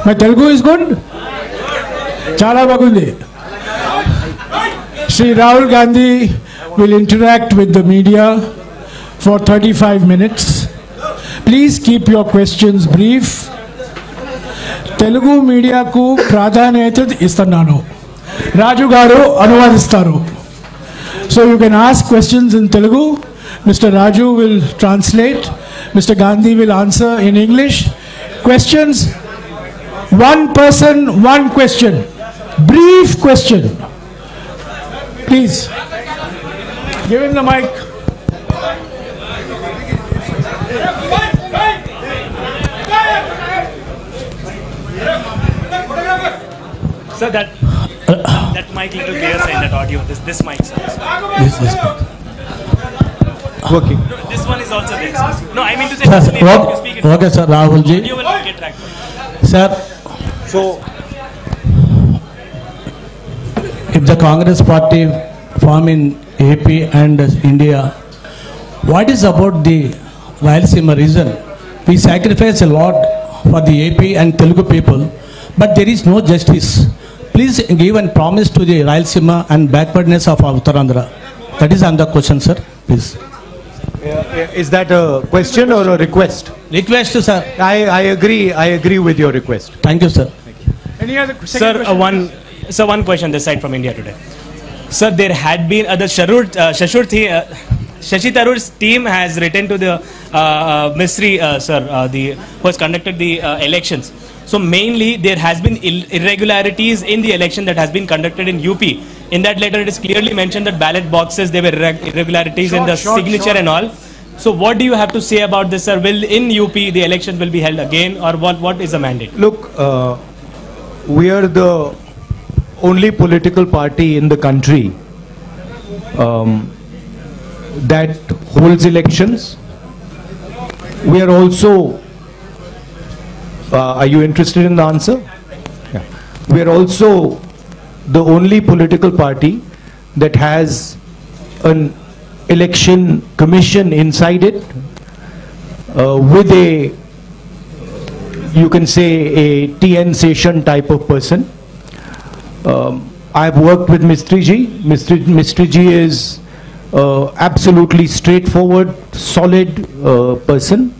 My Telugu is good? Chala bagundi. Shri Rahul Gandhi will interact with the media for 35 minutes. Please keep your questions brief. Telugu media ku pradhanayata istannanu. Raju garu anuvadistaru. So you can ask questions in Telugu. Mr. Raju will translate. Mr. Gandhi will answer in English. Questions, one person, one question. Brief question. Please. Give him the mic. Sir, that mic little clear side, that audio. This mic, sir. This mic. Okay. No, this one is also there. Sir. No, I mean to say. Sir, if you speak it, okay, sir. Rahul ji. you will get tracked. Sir, so if the Congress party form in AP and India, what is about the Rayalaseema region? We sacrifice a lot for the AP and Telugu people, but there is no justice. Please give and promise to the Rayalaseema and backwardness of Uttarandhra. That is on the question, sir. Please. Is that a question or a request? Request, sir. I agree with your request. Thank you, sir. Any other question? Sir, one question this side from India today. Sir, there had been the Shashi Tharoor's team has written to the ministry, sir, who has conducted the elections. So mainly there has been irregularities in the election that has been conducted in UP. In that letter, it is clearly mentioned that ballot boxes, there were irregularities in the signature and all. So what do you have to say about this, sir? Will in UP the election will be held again, or what is the mandate? Look, we are the only political party in the country that holds elections. We are also, are you interested in the answer? Yeah. We are also the only political party that has an election commission inside it with a, you can say, a TN session type of person. I've worked with Mistry Ji. Mistry Ji is absolutely straightforward, solid person.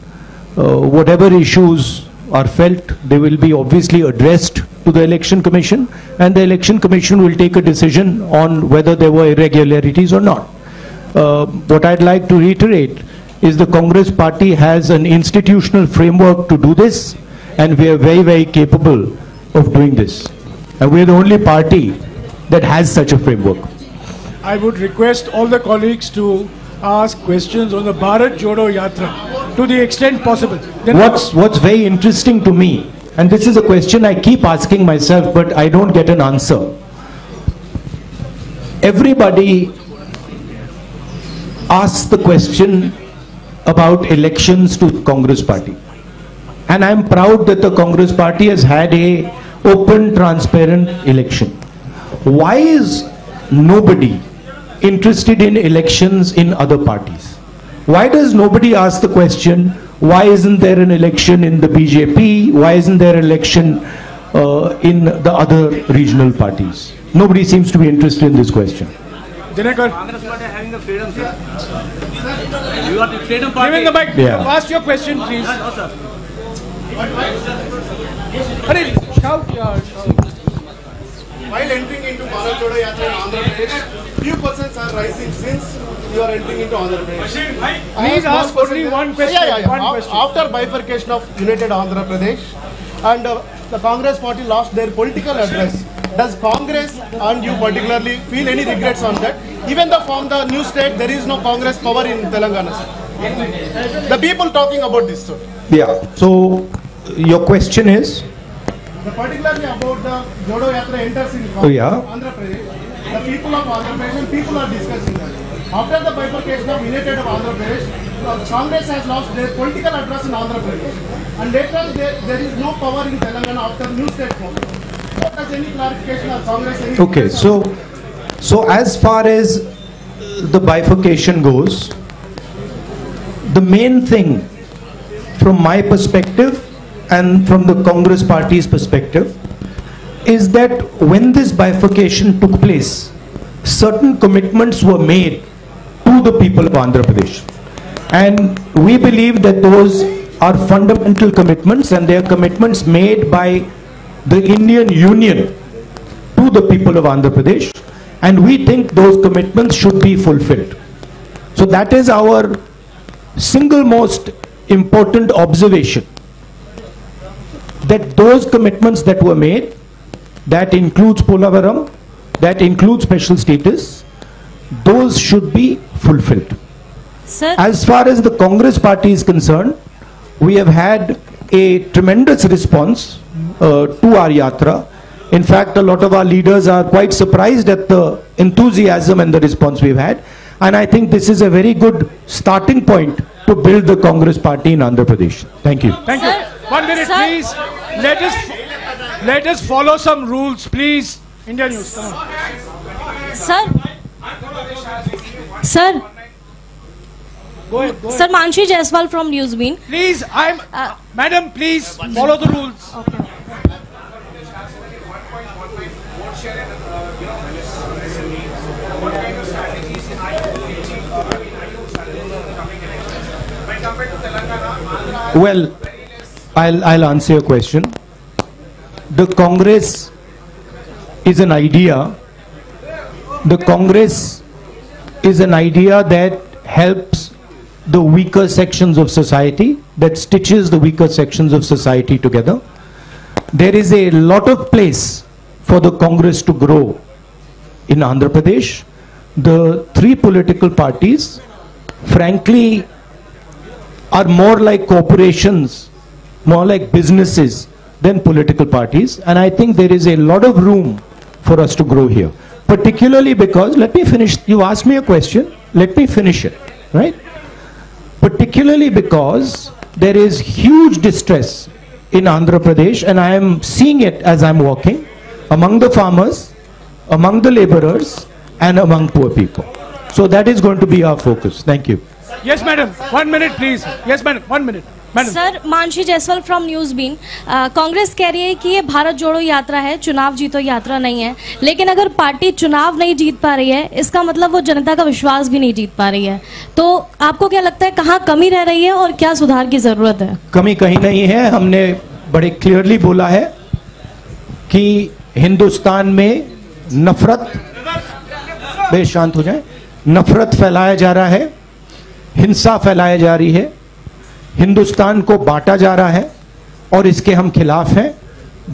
Whatever issues are felt, they will be obviously addressed to the election commission, and the election commission will take a decision on whether there were irregularities or not. What I'd like to reiterate is the Congress party has an institutional framework to do this, and we are very, very capable of doing this. And we are the only party that has such a framework. I would request all the colleagues to ask questions on the Bharat Jodo Yatra to the extent possible. Then What's very interesting to me, and this is a question I keep asking myself, but I don't get an answer. Everybody asks the question about elections to Congress party. And I'm proud that the Congress party has had a open, transparent election. Why is nobody interested in elections in other parties? Why does nobody ask the question, why isn't there an election in the BJP? Why isn't there an election in the other regional parties? Nobody seems to be interested in this question. Dinakar. Congress party having the freedom, sir. You are the freedom party. Give him the mic. Yeah. Ask your question, please. No, sir. Hurry, shout. While entering into Bharat Jodo Yatra in Andhra Pradesh, few persons are rising since you are entering into Andhra Pradesh. Please ask only one question. One question. After bifurcation of United Andhra Pradesh and the Congress party lost their political address, does Congress and you particularly feel any regrets on that? Even though from the new state there is no Congress power in Telangana, sir. The people talking about this, sir. Yeah. So your question is? Particularly about the Jodo Yatra enters in Andhra Pradesh. The people of Andhra Pradesh and people are discussing that. After the bifurcation of United of Andhra Pradesh, Congress has lost their political address in Andhra Pradesh. And later there is no power in Telangana after new state form. Does any clarification or Congress? Any Okay, so as far as the bifurcation goes, the main thing from my perspective and from the Congress party's perspective is that when this bifurcation took place, certain commitments were made to the people of Andhra Pradesh. And we believe that those are fundamental commitments, and they are commitments made by the Indian Union to the people of Andhra Pradesh, and we think those commitments should be fulfilled. So that is our single most important observation, that those commitments that were made, that includes Polavaram, that includes special status, those should be fulfilled. Sir, as far as the Congress party is concerned, we have had a tremendous response to our Yatra. In fact, a lot of our leaders are quite surprised at the enthusiasm and the response we've had. And I think this is a very good starting point to build the Congress party in Andhra Pradesh. Thank you. Thank you. 1 minute, please. Let us follow some rules, please. India News. Come on. Sir. Go ahead. Sir, Manshi Jaiswal from Newsbean. Please, madam, please follow the rules. Okay. Well, I'll answer your question. The Congress is an idea. The Congress is an idea that helps the weaker sections of society, that stitches the weaker sections of society together. There is a lot of place for the Congress to grow in Andhra Pradesh. The three political parties, frankly, are more like corporations, more like businesses than political parties. And I think there is a lot of room for us to grow here. Particularly because, let me finish, you asked me a question, let me finish it, right? Particularly because there is huge distress in Andhra Pradesh, and I am seeing it as I'm walking, among the farmers, among the laborers, and among poor people. So that is going to be our focus. Thank you. Yes, madam. 1 minute, please. Yes, madam. 1 minute. Madam. Sir, Mansi Jaiswal from Newsbeen. Congress कह रही है कि ये भारत जोड़ो यात्रा है, चुनाव जीतो यात्रा नहीं है. लेकिन अगर पार्टी चुनाव नहीं जीत पा रही है, इसका मतलब वो जनता का विश्वास भी नहीं जीत पा रही है. तो आपको क्या लगता है, कहाँ कमी रह रही है और क्या सुधार की जरूरत है? कमी कहीं नहीं है. हमने बड़े क्लियरली बोला है कि हिंदुस्तान में नफरत, बे शांत हो जाए, नफरत फैलाया जा रहा है, हिंसा फैलाई जा रही है, हिंदुस्तान को बांटा जा रहा है, और इसके हम खिलाफ हैं.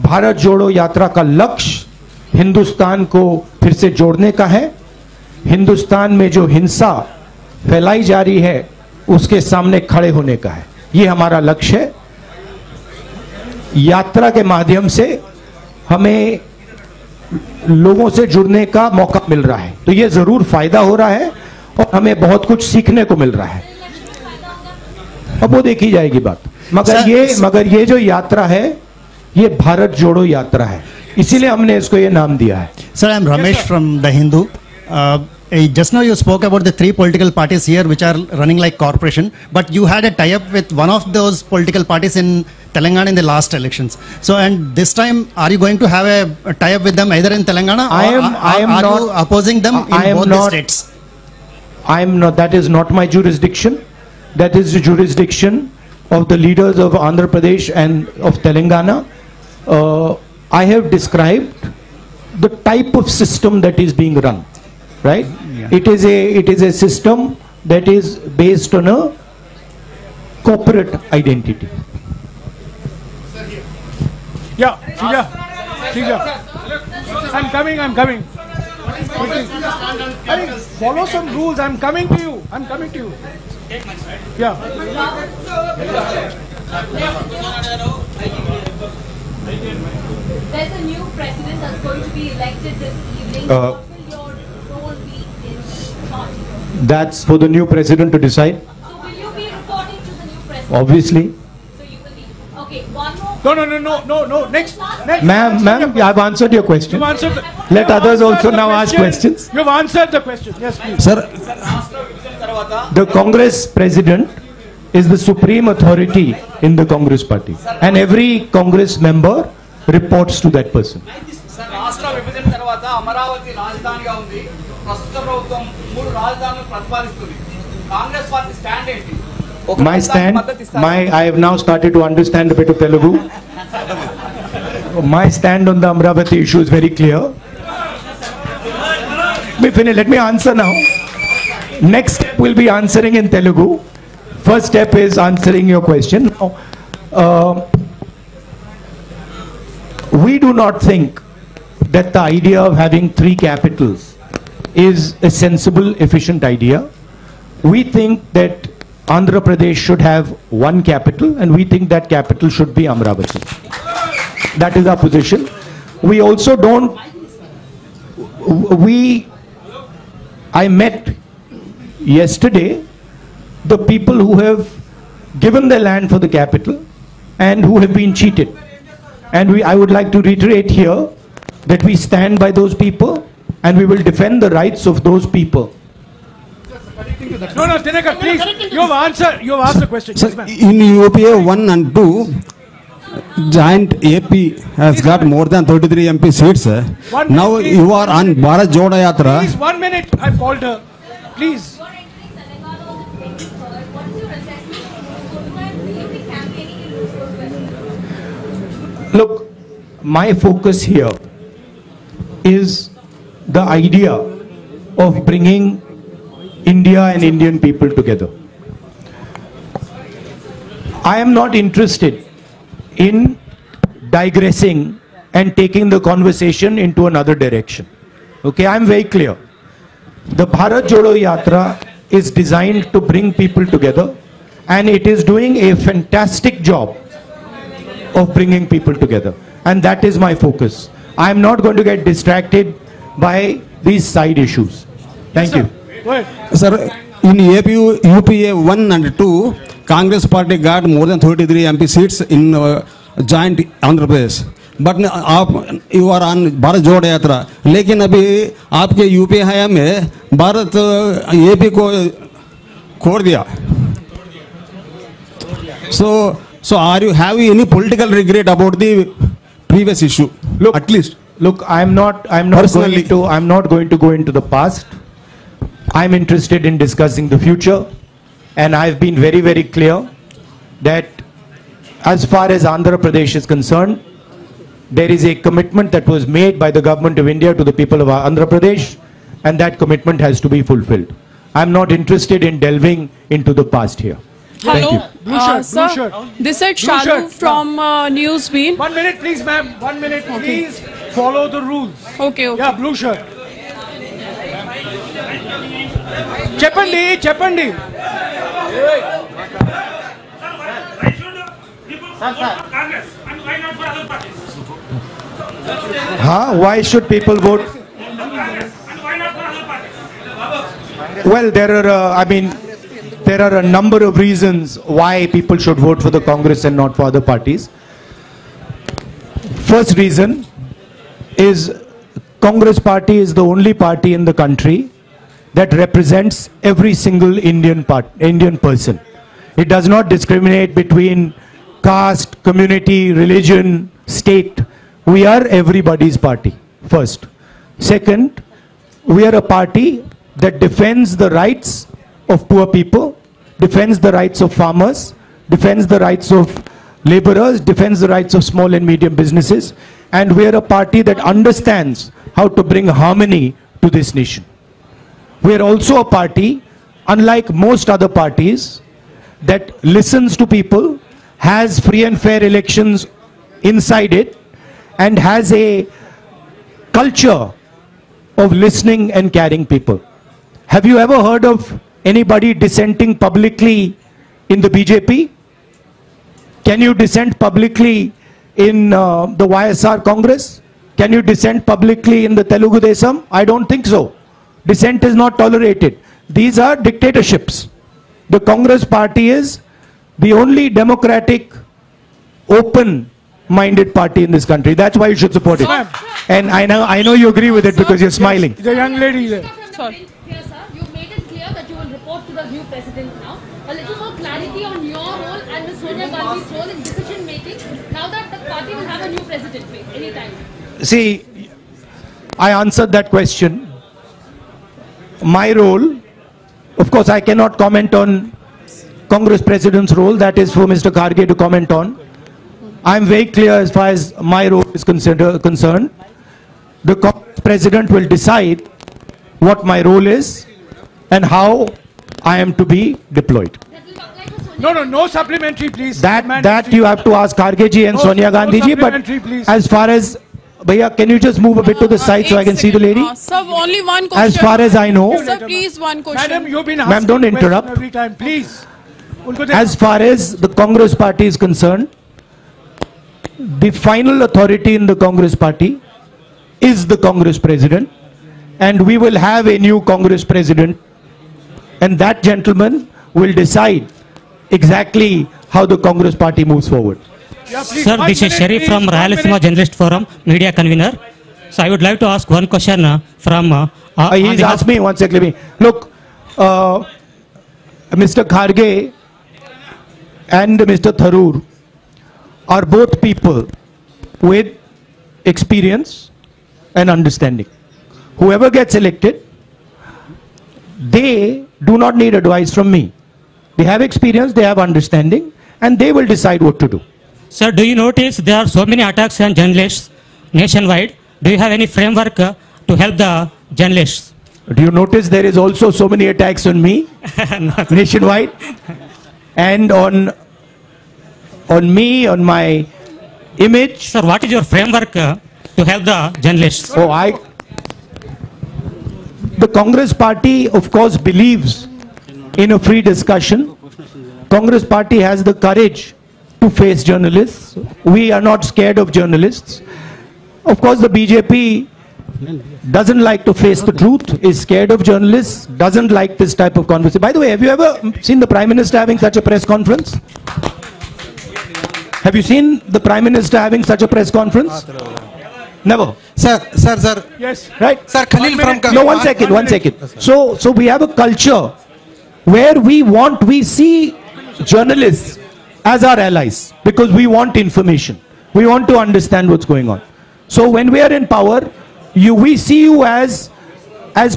भारत जोड़ो यात्रा का लक्ष्य हिंदुस्तान को फिर से जोड़ने का है. हिंदुस्तान में जो हिंसा फैलाई जा रही है उसके सामने खड़े होने का है. ये हमारा लक्ष्य है. यात्रा के माध्यम से हमें लोगों से जुड़ने का मौका मिल रहा है, तो ये जरूर फायदा हो रहा है और हमें बहुत कुछ सीखने को मिल रहा है. अब वो देखी जाएगी बात. मगर ये जो यात्रा है, ये भारत जोड़ो यात्रा है, इसीलिए हमने इसको ये नाम दिया है. Sir, I am Ramesh from The Hindu. Just now you spoke about the three political parties here which are running like corporation, but you had a tie-up with one of those political parties in Telangana in the last elections. So, and this time, are you going to have a tie-up with them either in Telangana or are you opposing them in both the states? I am not. That is not my jurisdiction. That is the jurisdiction of the leaders of Andhra Pradesh and of Telangana. I have described the type of system that is being run, right? Yeah. It is a system that is based on a corporate identity. Yeah, Shija. I'm coming. Follow some rules. I'm coming to you. Yeah. There's a new president that's going to be elected this evening. What will your role be in party? That's for the new president to decide. So will you be reporting to the new president? Obviously. So you will be. Okay, one more. No. Next. Ma'am, I've answered your question. Let others also now ask questions. You've answered the question. Yes, please. Sir, the Congress president is the supreme authority in the Congress party. And every Congress member reports to that person. రాష్ట్ర విభజన తర్వాత అమరావతి రాజధానిగా ఉంది. ప్రస్తుత ప్రభుత్వం 3 రాజధానులను ప్రతిపాదిస్తుంది. Congress party stand ఏంటి? My stand, I have now started to understand a bit of Telugu. My stand on the Amravati issue is very clear. Let me answer now. Next step will be answering in Telugu. First step is answering your question. We do not think that the idea of having 3 capitals is a sensible, efficient idea. We think that Andhra Pradesh should have 1 capital, and we think that capital should be Amravati. That is our position. We also don't, I met yesterday the people who have given their land for the capital and who have been cheated. And I would like to reiterate here that we stand by those people and we will defend the rights of those people. No, Tinaka, please. You have asked the question. Sir, in UPA 1 and 2, joint AP has got more than 33 MP seats. Now you are on Bharat Jodo Yatra. Please, 1 minute. I've called her. Please. Look, my focus here is the idea of bringing India and Indian people together. I am not interested in digressing and taking the conversation into another direction. Okay, I am very clear. The Bharat Jodo Yatra is designed to bring people together, and it is doing a fantastic job of bringing people together, and that is my focus. I am not going to get distracted by these side issues. Thank you. Sir, in UPA 1 and 2, Congress party got more than 33 MP seats in joint Andhra Pradesh. But you are on Bharat Jodo Yatra. लेकिन अभी आपके UPA हया में Bharat AP को खोड़ दिया. So are you having any political regret about the previous issue? Look, at least. Look, I'm not going to go into the past. I'm interested in discussing the future, and I've been very, very clear that as far as Andhra Pradesh is concerned, there is a commitment that was made by the government of India to the people of Andhra Pradesh, and that commitment has to be fulfilled. I'm not interested in delving into the past here. Hello, Blue shirt, sir. blue shirt. This is Shalu from Newsbeat. 1 minute, please, ma'am. 1 minute, please. Follow the rules. Okay. Yeah, blue shirt. Cheppandi. Why should people vote? Well, there are a number of reasons why people should vote for the Congress and not for other parties. First reason is Congress party is the only party in the country that represents every single Indian person. It does not discriminate between caste, community, religion, state. We are everybody's party, first. Second, we are a party that defends the rights of poor people, defends the rights of farmers, defends the rights of laborers, defends the rights of small and medium businesses, and we are a party that understands how to bring harmony to this nation. We are also a party, unlike most other parties, that listens to people, has free and fair elections inside it, and has a culture of listening and caring people. Have you ever heard of anybody dissenting publicly in the BJP? Can you dissent publicly in the YSR Congress? Can you dissent publicly in the Telugu Desam? I don't think so. Dissent is not tolerated. These are dictatorships. The Congress party is the only democratic, open-minded party in this country. That's why you should support it. And I know you agree with it because you're smiling. The young lady there. Sorry. Here, sir, you made it clear that you will report to the new president now. A little more clarity on Gandhi's role in decision making now that the party will have a new president anytime? See, I answered that question. My role, of course, I cannot comment on Congress President's role. That is for Mr. Kharge to comment on. I am very clear as far as my role is concerned. The Congress President will decide what my role is and how I am to be deployed. No supplementary, please. That you have to ask Kharge ji and Sonia Gandhi ji. But as far as Bhaiya, can you just move a bit to the side so I can see the lady? Sir, only one question. As far as I know. Sir, please, one question. Madam, you've been Ma'am, don't interrupt. every time, please. As far as the Congress party is concerned, the final authority in the Congress party is the Congress president, and we will have a new Congress president, and that gentleman will decide exactly how the Congress party moves forward. Sir, this is Sharif from Rayalaseema Journalist Forum, media convener. So I would like to ask one question from... He's asked me, one second. Look, Mr. Kharge and Mr. Tharoor are both people with experience and understanding. Whoever gets elected, they do not need advice from me. They have experience, they have understanding, and they will decide what to do. Sir, do you notice there are so many attacks on journalists nationwide? Do you have any framework to help the journalists? Do you notice there is also so many attacks on me nationwide and on me, on my image? Sir, what is your framework to help the journalists? The Congress party, of course, believes in a free discussion. Congress party has the courage to face journalists. We are not scared of journalists. Of course, the BJP doesn't like to face the truth, is scared of journalists, doesn't like this type of conversation. By the way, have you ever seen the Prime Minister having such a press conference? Have you seen the Prime Minister having such a press conference? Never. Sir. Yes. Right? Sir, Khalil from... No, one second. So we have a culture where we see journalists as our allies because we want information. We want to understand what's going on. So when we are in power, we see you as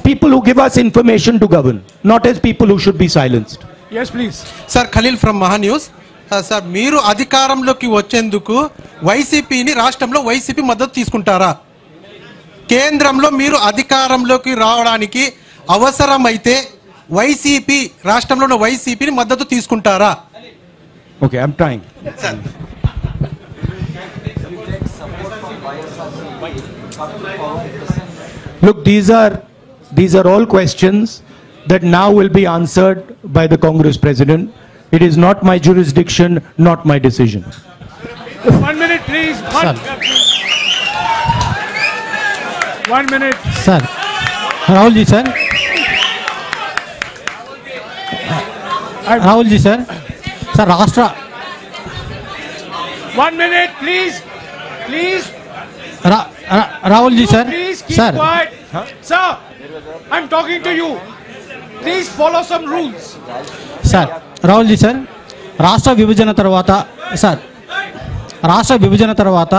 people who give us information to govern, not as people who should be silenced. Yes, please. Sir, Khalil from Mahanews. Sir, మీరు అధికారంలోకి వచ్చేందుకు వైసీపీని రాష్ట్రంలో YCP మద్దతు తీసుకుంటారా? కేంద్రంలో మీరు అధికారంలోకి రావడానికి అవసరమైతే వైసీపీ రాష్ట్రంలో ఉన్న వైసీపీని మద్దతు తీసుకుంటారా? Okay, I'm trying. Sir. Look, these are all questions that now will be answered by the Congress President. It is not my jurisdiction, not my decision. 1 minute, please. 1 minute. Sir, Rahul ji, sir. Rahul ji, sir. Sir, Rashtra. 1 minute, please. Please. Rahul ji, sir. Please keep Sir. quiet. Sir, I'm talking to you. Please follow some rules. Sir, Rahul ji, sir. రాష్ట్ర విభజన తర్వాత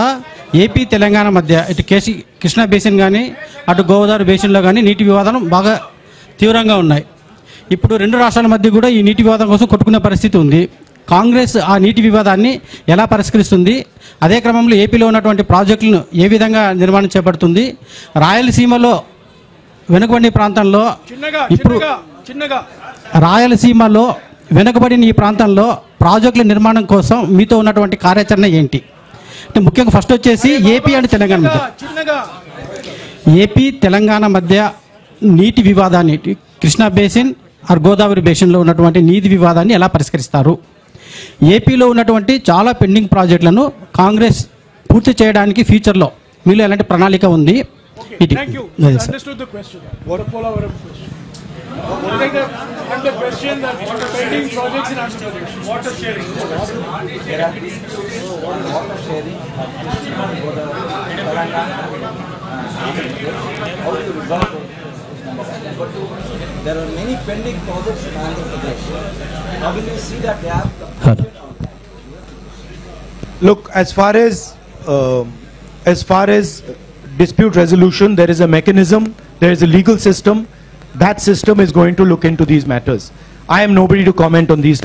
AP Telangana మధ్య ఇటు Krishna basin కానీ అటు గోదావరి బేసిన్లో కానీ నీటి వివాదం బాగా తీవ్రంగా ఉన్నాయి. ఇప్పుడు రెండు రాష్ట్రాల మధ్య కూడా ఈ నీటి వివాదం కోసం కొట్టుకునే పరిస్థితి ఉంది. కాంగ్రెస్ ఆ నీటి వివాదాన్ని ఎలా పరిష్కరిస్తుంది? అదే క్రమంలో ఏపీలో ఉన్నటువంటి ప్రాజెక్టులను ఏ విధంగా నిర్మాణం చేపడుతుంది? రాయలసీమలో వెనుకబడిన ప్రాంతంలో ఇప్పుడు రాయలసీమలో వెనుకబడిన ఈ ప్రాంతంలో ప్రాజెక్టుల నిర్మాణం కోసం మీతో ఉన్నటువంటి కార్యాచరణ ఏంటి? అంటే ముఖ్యంగా ఫస్ట్ వచ్చేసి ఏపీ అండ్ తెలంగాణ మధ్య నీటి వివాదాన్ని కృష్ణా బేసిన్ ఆర్ గోదావరి బేసిన్లో ఉన్నటువంటి నీటి వివాదాన్ని ఎలా పరిష్కరిస్తారు? ఏపీలో ఉన్నటువంటి చాలా పెండింగ్ ప్రాజెక్టులను కాంగ్రెస్ పూర్తి చేయడానికి ఫ్యూచర్లో మీలో ఎలాంటి ప్రణాళిక ఉంది? ఇది And the question that pending projects in Andhra Pradesh. Water sharing. There are many pending projects in Andhra Pradesh. How will you see that they have completed? Look, as far as dispute resolution, there is a mechanism, there is a legal system. That system is going to look into these matters. I am nobody to comment on these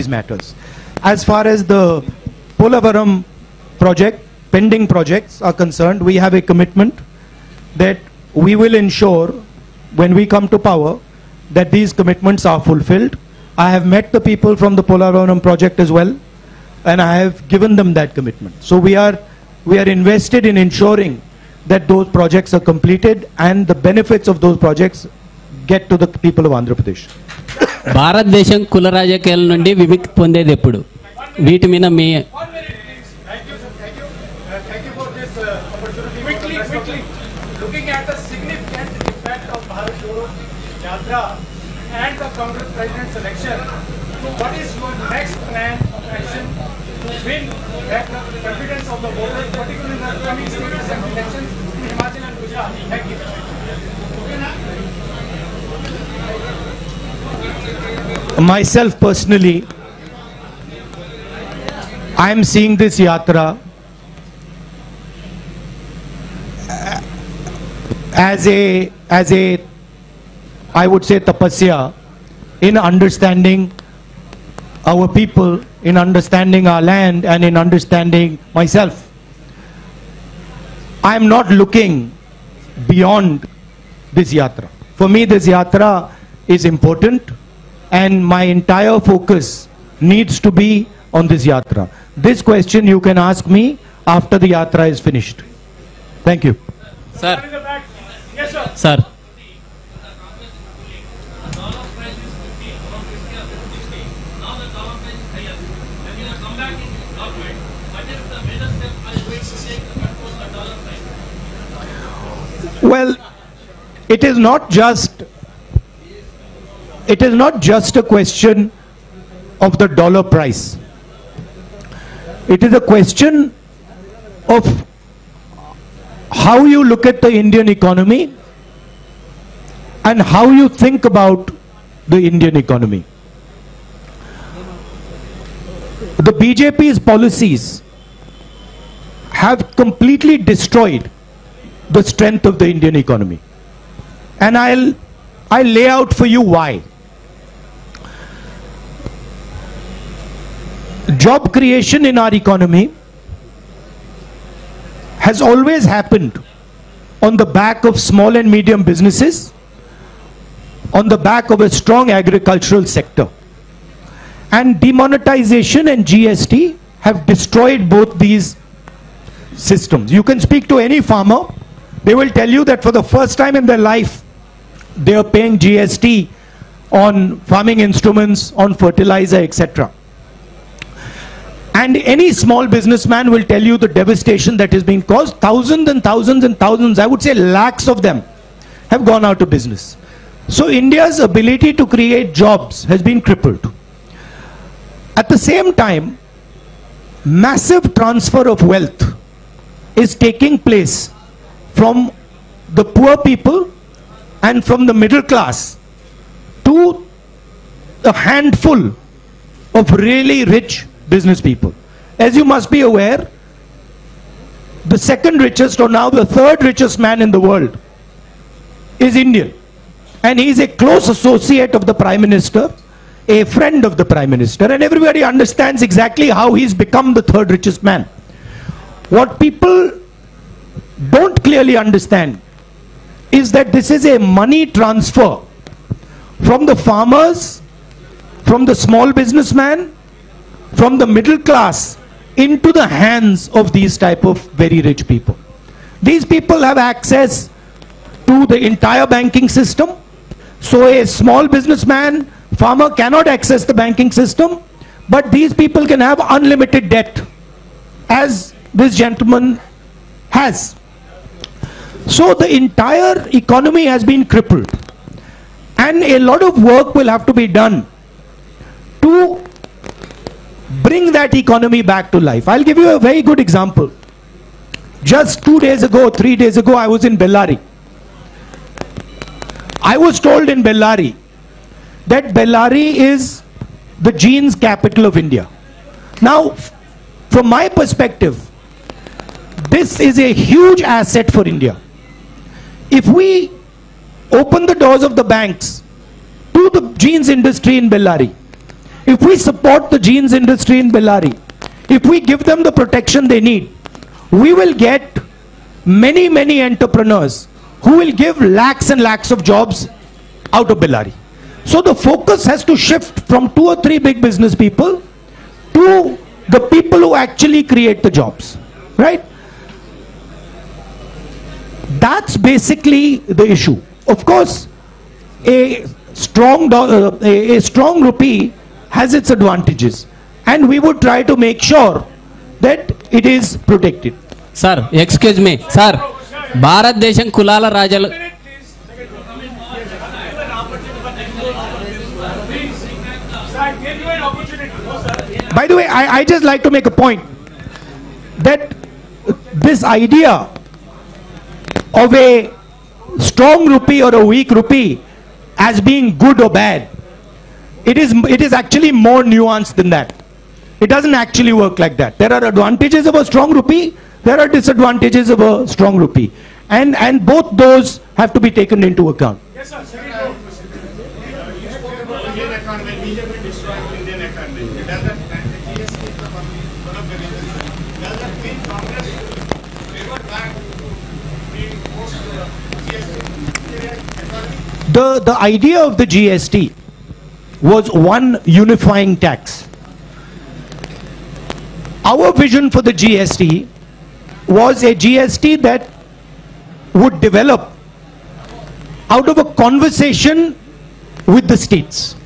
matters. As far as the Polavaram project, pending projects are concerned, we have a commitment that we will ensure when we come to power that these commitments are fulfilled. I have met the people from the Polavaram project as well, and I have given them that commitment. So we are invested in ensuring that those projects are completed and the benefits of those projects get to the people of Andhra Pradesh. భారతదేశం కుల రాజకీయాల నుండి విముక్తి పొందేది ఎప్పుడు? వీటి మీద మీ Looking at the significant impact of Bharat Jodo Yatra and the Congress President's election, what is your next plan of action to win back the confidence of the voters, particularly in the coming state assembly elections in Himachal and Gujarat? Thank you. Myself personally, I am seeing this Yatra as a I would say tapasya in understanding our people, in understanding our land, and in understanding myself. I am not looking beyond this Yatra. For me, this Yatra is important, and my entire focus needs to be on this Yatra. This question you can ask me after the Yatra is finished. Thank you. Sir. Yes, sir. Sir. Well, it is not just a question of the dollar price. It is a question of how you look at the Indian economy and how you think about the Indian economy. The BJP's policies have completely destroyed the strength of the Indian economy. And I'll lay out for you why. Job creation in our economy has always happened on the back of small and medium businesses, on the back of a strong agricultural sector. And demonetization and GST have destroyed both these systems. You can speak to any farmer, they will tell you that for the first time in their life, they are paying GST on farming instruments, on fertilizer, etc. And any small businessman will tell you the devastation that is being caused. Thousands and thousands and thousands, I would say lakhs of them, have gone out of business. So India's ability to create jobs has been crippled. At the same time, massive transfer of wealth is taking place from the poor people and from the middle class to a handful of really rich business people. As you must be aware, the second richest, or now the third richest man in the world is Indian. And he is a close associate of the Prime Minister, a friend of the Prime Minister, and everybody understands exactly how he's become the third richest man. What people don't clearly understand is that this is a money transfer from the farmers, from the small businessman, from the middle class into the hands of these type of very rich people. These people have access to the entire banking system. So a small businessman, farmer cannot access the banking system, but these people can have unlimited debt, as this gentleman has. So the entire economy has been crippled, and a lot of work will have to be done to bring that economy back to life. I'll give you a very good example. Just 2 days ago, 3 days ago, I was in Bellary. I was told in Bellary that Bellary is the jeans capital of India. Now, From my perspective, this is a huge asset for India. If we open the doors of the banks to the jeans industry in Bellary, if we support the jeans industry in Bellary, if we give them the protection they need, we will get many, many entrepreneurs who will give lakhs and lakhs of jobs out of Bellary. So the focus has to shift from 2 or 3 big business people to the people who actually create the jobs, right? That's basically the issue. Of course, a strong rupee has its advantages, and we would try to make sure that it is protected. Sir, excuse me, sir. Bharat Desham Kulala Rajal. By the way, I just like to make a point that this idea of a strong rupee or a weak rupee as being good or bad, it is actually more nuanced than that. It doesn't actually work like that. There are advantages of a strong rupee, there are disadvantages of a strong rupee, and both those have to be taken into account. Yes, sir. You spoke about Indian economy, BJP destroying Indian economy. Does that GST is one of the reasons? Does that mean Congress will revert back being forced to GST? The idea of the GST was one unifying tax. Our vision for the GST was a GST that would develop out of a conversation with the states.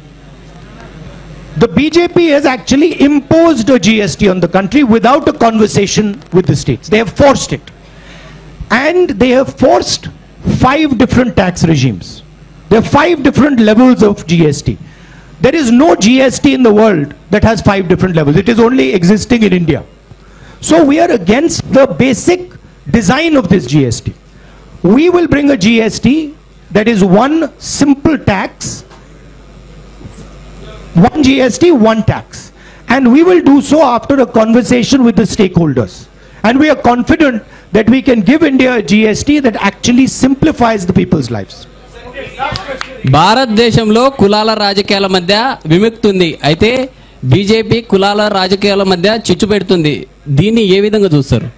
The BJP has actually imposed a GST on the country without a conversation with the states. They have forced it. And they have forced 5 different tax regimes. There are 5 different levels of GST. There is no GST in the world that has 5 different levels. It is only existing in India. So we are against the basic design of this GST. We will bring a GST that is one simple tax, one GST, one tax. And we will do so after a conversation with the stakeholders. And we are confident that we can give India a GST that actually simplifies the people's lives. భారతదేశంలో కులాల రాజకీయాల మధ్య విముక్తి ఉంది. అయితే BJP కులాల రాజకీయాల మధ్య చిచ్చు పెడుతుంది. దీన్ని ఏ విధంగా చూస్తారు?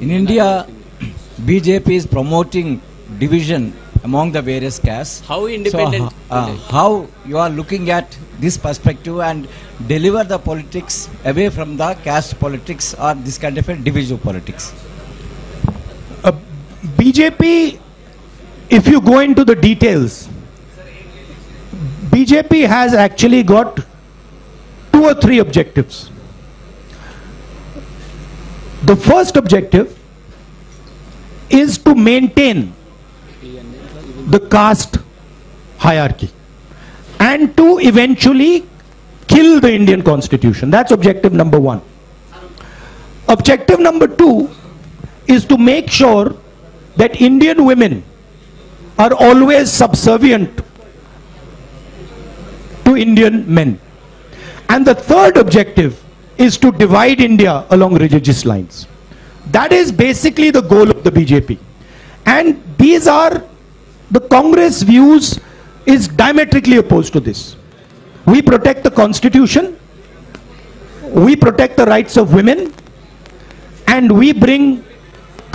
In India, BJP is promoting division among the various castes. How independent? So, how you are looking at this perspective and deliver the politics away from the caste politics or this kind of a divisive politics? BJP, if you go into the details, BJP has actually got 2 or 3 objectives. The first objective is to maintain the caste hierarchy and to eventually kill the Indian constitution. That's objective number 1. Objective number 2 is to make sure that Indian women are always subservient to Indian men. And the third objective is to divide India along religious lines. That is basically the goal of the BJP. And these are the Congress views is diametrically opposed to this. We protect the constitution, we protect the rights of women, and we bring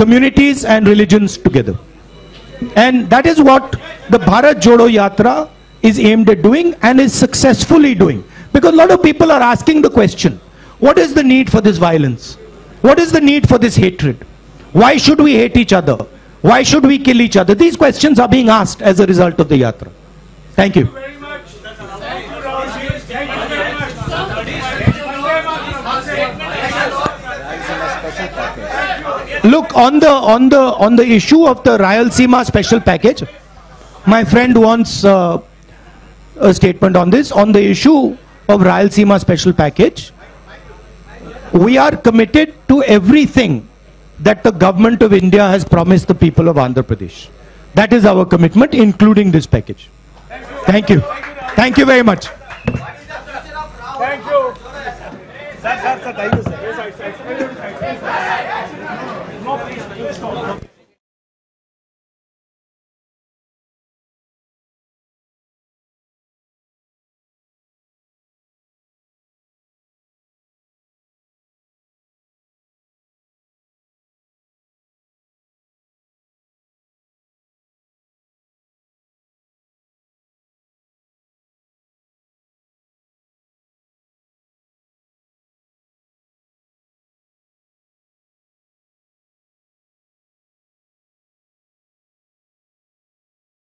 communities and religions together. And that is what the Bharat Jodo Yatra is aimed at doing and is successfully doing. Because a lot of people are asking the question, what is the need for this violence? What is the need for this hatred? Why should we hate each other? Why should we kill each other? These questions are being asked as a result of the Yatra. Thank you. Look, on the issue of the Rayalaseema special package, my friend wants a statement on this. On the issue of Rayalaseema special package, we are committed to everything that the government of India has promised the people of Andhra Pradesh. That is our commitment, including this package. Thank you. Thank you very much. Sir, thank you, sir. No, please stop.